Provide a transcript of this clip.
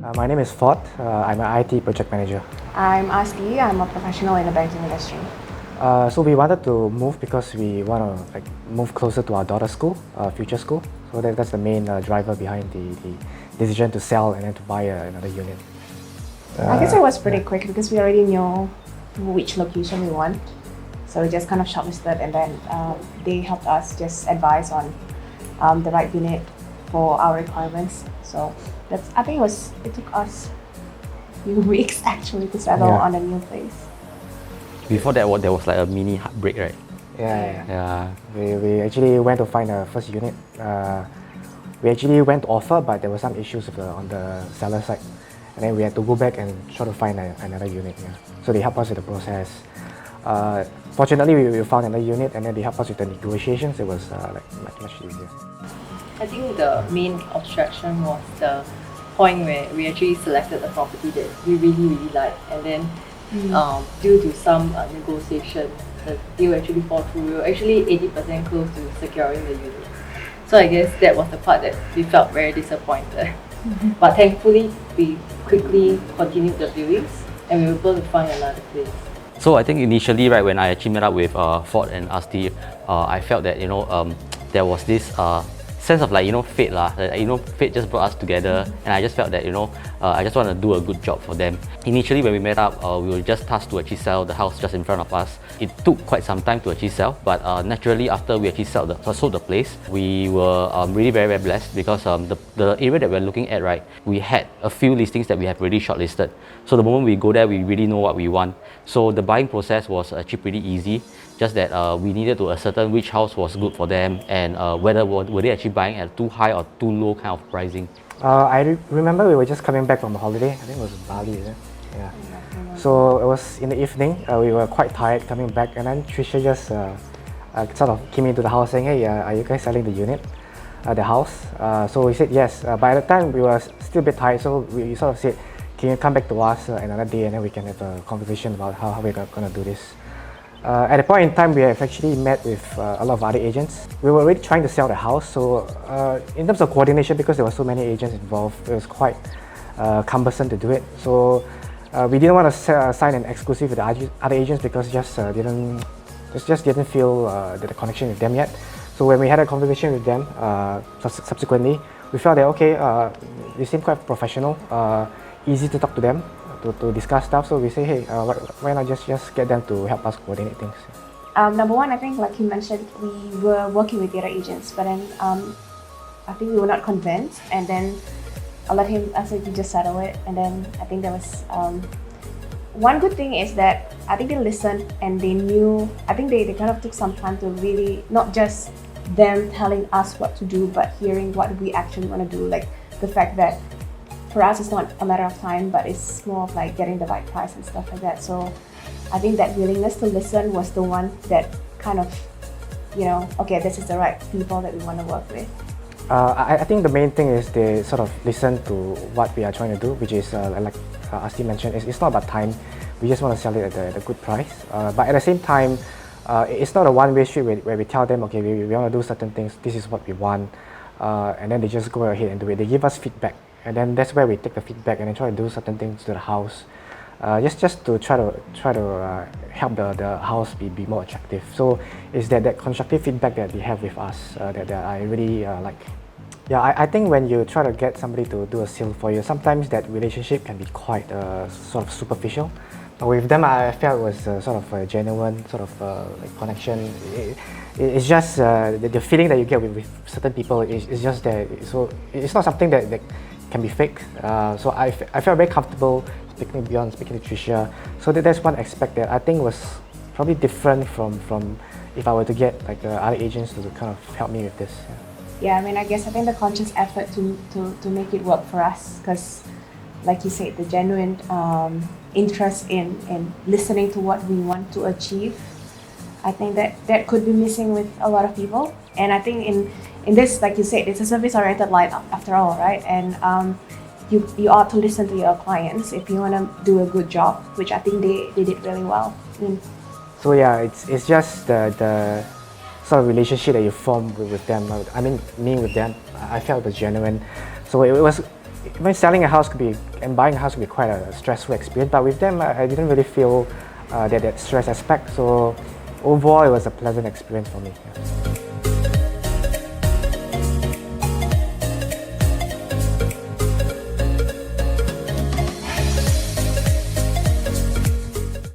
My name is Ford. I'm an IT project manager. I'm ASTI. I'm a professional in the banking industry. So we wanted to move because we want to move closer to our daughter's school, future school. So that's the main driver behind the decision to sell and then to buy another unit. I guess it was pretty quick because we already knew which location we want. So we just kind of shortlisted, and then they helped us just advise on the right unit for our requirements. So I think it took us a few weeks actually to settle on a new place. Before that, there was like a mini heartbreak, right? Yeah. We actually went to find a first unit. We actually went to offer, but there were some issues on the seller side. And then we had to go back and try to find another unit. Yeah. So they helped us with the process. Fortunately, we found another unit, and then they helped us with the negotiations. It was much easier. I think the main obstruction was the point where we actually selected a property that we really liked, and then due to some negotiation, the deal actually fell through. We were actually 80% close to securing the unit. So I guess that was the part that we felt very disappointed. But thankfully, we quickly continued the viewings and we were able to find another place. So I think initially, right, when I actually met up with Ford and ASTI, I felt that there was this sense of fate lah. Fate just brought us together, and I just felt that I just want to do a good job for them. Initially, when we met up, we were just tasked to actually sell the house just in front of us. It took quite some time to actually sell, but naturally after we actually sold the place, we were really very blessed because the area that we're looking at, right, we had a few listings that we have already shortlisted. So the moment we go there, we really know what we want. So the buying process was actually pretty easy. Just that we needed to ascertain which house was good for them and whether were they actually buying at too high or too low kind of pricing. I remember we were just coming back from a holiday. I think it was Bali, is it? Yeah. So it was in the evening. We were quite tired coming back, and then Tricia just sort of came into the house saying, "Hey, are you guys selling the unit, the house?" So we said yes. By the time we were still a bit tired, so we sort of said, "Can you come back to us another day, and then we can have a conversation about how we're going to do this." At the point in time, we have actually met with a lot of other agents. We were already trying to sell the house, so in terms of coordination, because there were so many agents involved, it was quite cumbersome to do it. So we didn't want to sign an exclusive with the other agents because just didn't feel the connection with them yet. So when we had a conversation with them subsequently, we felt that okay, they seem quite professional, easy to talk to them. To discuss stuff, so we say, hey, why not just get them to help us coordinate things? Number one, I think like you mentioned, we were working with the other agents, but then I think we were not convinced, and then I said, you just settle it, and then I think there was one good thing is that I think they listened and they knew. I think they kind of took some time to really, not just them telling us what to do, but hearing what we actually want to do, like the fact that for us, it's not a matter of time, but it's more of like getting the right price and stuff like that. So I think that willingness to listen was the one that kind of, okay, this is the right people that we want to work with. I think the main thing is they sort of listen to what we are trying to do, which is like Asti mentioned, it's not about time. We just want to sell it at a good price. But at the same time, it's not a one-way street where we tell them, okay, we want to do certain things, this is what we want, and then they just go ahead and do it. They give us feedback. And then that's where we take the feedback and then try to do certain things to the house, just to try to help the house be more attractive. So it's that constructive feedback that they have with us that I really like. Yeah, I think when you try to get somebody to do a sale for you, sometimes that relationship can be quite sort of superficial. But with them, I felt it was sort of a genuine sort of like connection. It's just the feeling that you get with certain people is just there. So it's not something that can be fake. So I felt very comfortable speaking to Bjorn, speaking to Tricia. So that's one aspect that I think was probably different from if I were to get like other agents to kind of help me with this. Yeah, I think the conscious effort to make it work for us, because like you said, the genuine interest in listening to what we want to achieve, I think that could be missing with a lot of people. And I think in this, like you said, it's a service-oriented life after all, right? And you ought to listen to your clients if you want to do a good job, which I think they did really well. So yeah, it's just the sort of relationship that you form with them. I mean, me with them, I felt it was genuine. So it was when selling a house could be and buying a house could be quite a stressful experience. But with them, I didn't really feel that stress aspect. So overall, it was a pleasant experience for me. Yeah.